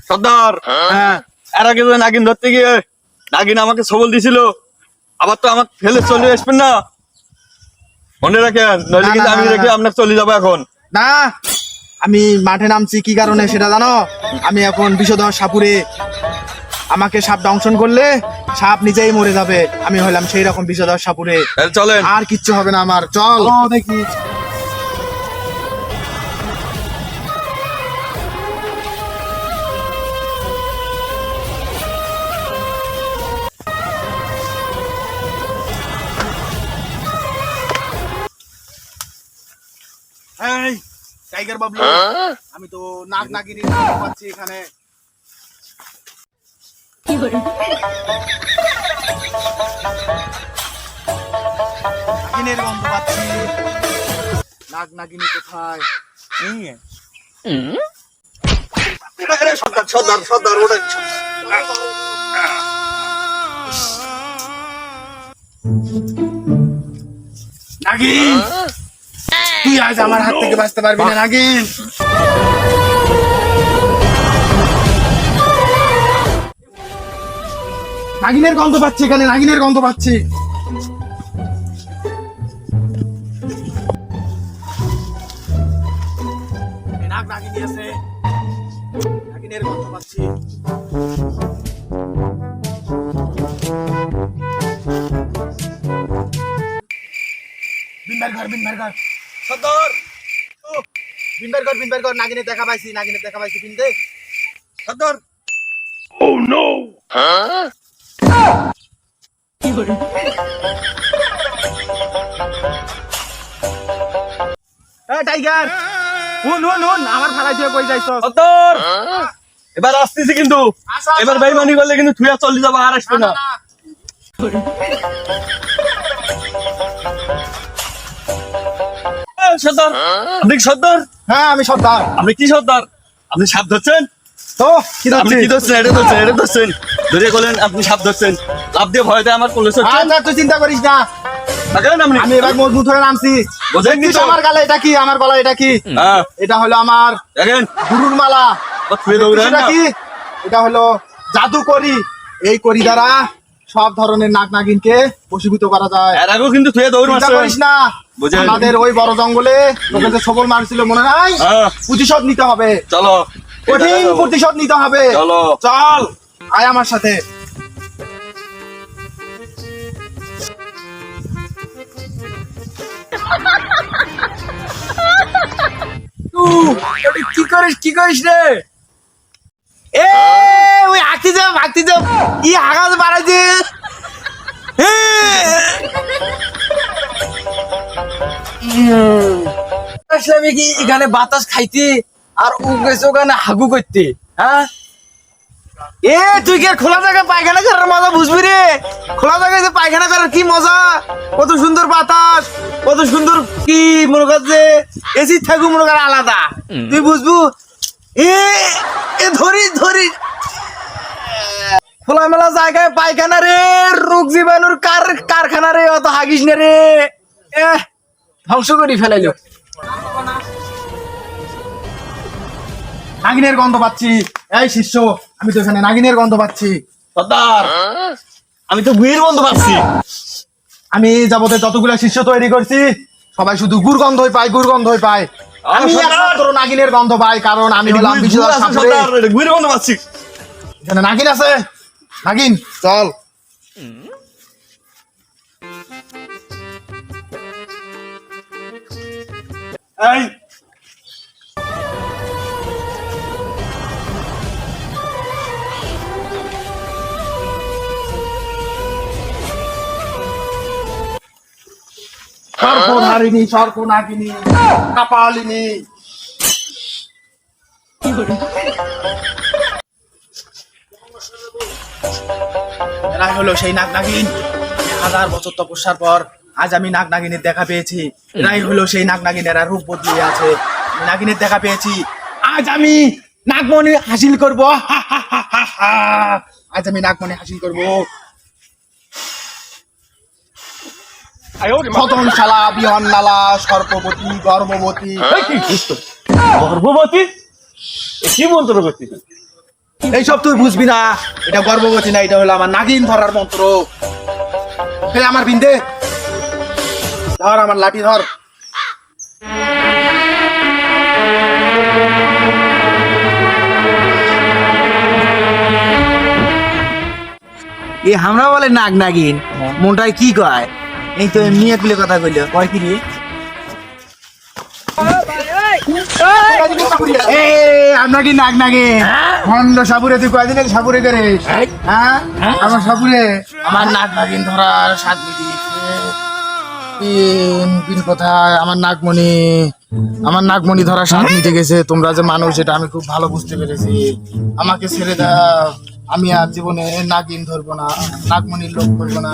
সর্দার, হ্যাঁ এর আগে যে নাগিন ধরতে গিয়ে নাগিন আমাকে সবল দিছিল, আবার তো আমাকে ফেলে চলে আসবেন না, মনে রাখেন, নইলে না, কিন্তু না, আমি না, রেখে না। আপনাকে চলে যাবো এখন। না, আমি মাঠে নামছি কি কারণে সেটা জানো? আমি এখন বিষধর সাপুরে, আমাকে সাপ দংশন করলে সাপ নিজেই মরে যাবে। আমি হলাম সেই রকম বিষধর সাপুরে, তাহলে চলেন। আর কিচ্ছু হবে না আমার। চল দেখি। এই টাইগার বাবলু, আমি তো নাক নাগিনি পাচ্ছি এখানে। নাগিনের গন্ধ পাচ্ছি। নাক নাগিনী কোথায়? সর্দার সর্দার সর্দার ওটা নাগিন, তুই আজ আমার হাত থেকে বাঁচতে পারবি না নাগিন। নাগিনের গন্ধ পাচ্ছি এখানে, নাগিনের গন্ধ পাচ্ছি। এই নাগ নাগিনী আছে, নাগিনের গন্ধ পাচ্ছি। বিনবার ঘর, বিনবার ঘর। সর্দার, বিনবার ঘর, বিনবার ঘর। নাগিনের দেখা পাইছি, নাগিনের দেখা পাইছি। বিন দে। সর্দার। টাইগার, হুন হুন হুন, আমার ফালাই দিয়ে কই যাইছ? সর্দার, এবার আসতেছি কিন্তু, আসো, আসো, এবার আসো। বেইমানি করলে কিন্তু তুই আর চলে যাবো, আর আসবে না। সর্দার, আপনি কি সর্দার? হ্যাঁ আমি সর্দার। আপনি কি সর্দার? আপনি সাপ ধরছেন? তো কি আপনি ধরছিস? কি ধরছেন? এটা ধরছেন, এটা ধরছেন, ধরে বলেন আপনি সাপ ধরছেন, লাভ দিয়ে ভয়তে আমার কোলে চড়ছেন। আচ্ছা তুই চিন্তা করিস না, থাকেন আপনি। আমি এবার মজবুত হয়ে নামছি। বোঝেননি দেখছিস তো? আমার গালে এটা কি? আমার গলায় এটা কি? হ্যাঁ, এটা হলো আমার দেখেন, গুরুর মালা। ছুঁয়ে দৌড়েন এটা না। কি? এটা হলো জাদু করি। এই করি দ্বারা সব ধরনের নাগ নাগিনকে বশীভূত করা যায়। এর আগেও কিন্তু তুই দৌড় চিন্তা মারছেন। করিস না, বুঝেন? আমাদের ওই বড় জঙ্গলে তোকে যে সবল মারছিল মনে নাই? হ্যাঁ, প্রতিশোধ নিতে হবে, চলো। কঠিন প্রতিশোধ নিতে হবে। চলো। চল আয় আমার সাথে। কি করিস, কি করিস রে? এ ওই হাঁকতে যাও, হাঁকতে যাও, কি আগাজ বাড়াইছে? আসলে আমি কি এখানে বাতাস খাইতে আর ও গেছে ওখানে হাগু করতে? হ্যাঁ, এ তুই কি আর খোলা জায়গায় পায়খানা করার মজা বুঝবি রে? খোলা জায়গায় যে পায়খানা করার কি মজা, কত সুন্দর বাতাস, কত সুন্দর কি মনে কর যে এসি থাকু মনে কর আলাদা, তুই বুঝবু। এ এ ধরি ধরি খোলামেলা জায়গায় পায়খানা রে, রোগ জীবাণুর কারখানা রে, অত হাগিস না রে। ধ্বংস করে ফেলাইলো। নাগিনের গন্ধ পাচ্ছি। এই শিষ্য, আমি তো এখানে নাগিনের গন্ধ পাচ্ছি। সর্দার, আমি তো গুইয়ের বন্ধ পাচ্ছি। আমি যাবতে যতগুলা শিষ্য তৈরি করছি সবাই শুধু গুড় গন্ধই পায়, গুড় গন্ধই পায়। আমি সর্দার! একমাত্র নাগিনের গন্ধ পাই, কারণ আমি হলাম বিষধর সাপুরে। সর্দার, গুইয়ের বন্ধ পাচ্ছি। এখানে নাগিন আছে। নাগিন চল। এই সর্পধারিণী, সর্প নাগিনী, কাপালিনী। এরা হলো সেই নাগ নাগিন। 1000 বছর তপস্যার পর আজ আমি নাগ নাগিনের দেখা পেয়েছি। এরাই হলো সেই নাগ নাগিন, এরা রূপ বদলিয়ে আছে। আমি নাগিনের দেখা পেয়েছি। আজ আমি নাগমণি হাসিল করব। আজ আমি নাগমণি হাসিল করব। শতনশালা, বিহন্নালা, সর্পবতী, গর্ভবতী। গর্ভবতী? এ কি মন্ত্র করছিস? এইসব তুই বুঝবি না, এটা গর্ভবতী না, এটা হলো আমার নাগিন ধরার মন্ত্র। এই আমার বিন্দে ধর, আমার লাঠি ধর। এ আমরা বলে নাগ নাগিন, মনটায় কি কয়? এই তো এমনি একলে কথা কইল, কয় কি রে? আমরা কি নাগ নাগে খন্ড সাপুরে? তুই কয়দিন আগে সাপুরে করে? হ্যাঁ আমার সাপুরে আমার নাগ নাগিন ধরার সাত পিন কোথায়? আমার নাগমণি ধরা সাত মিটে গেছে। তোমরা যে মানুষ এটা আমি খুব ভালো বুঝতে পেরেছি। আমাকে ছেড়ে দাও, আমি আর জীবনে নাগিন ধরবো না, নাগমণির লোক করবো না।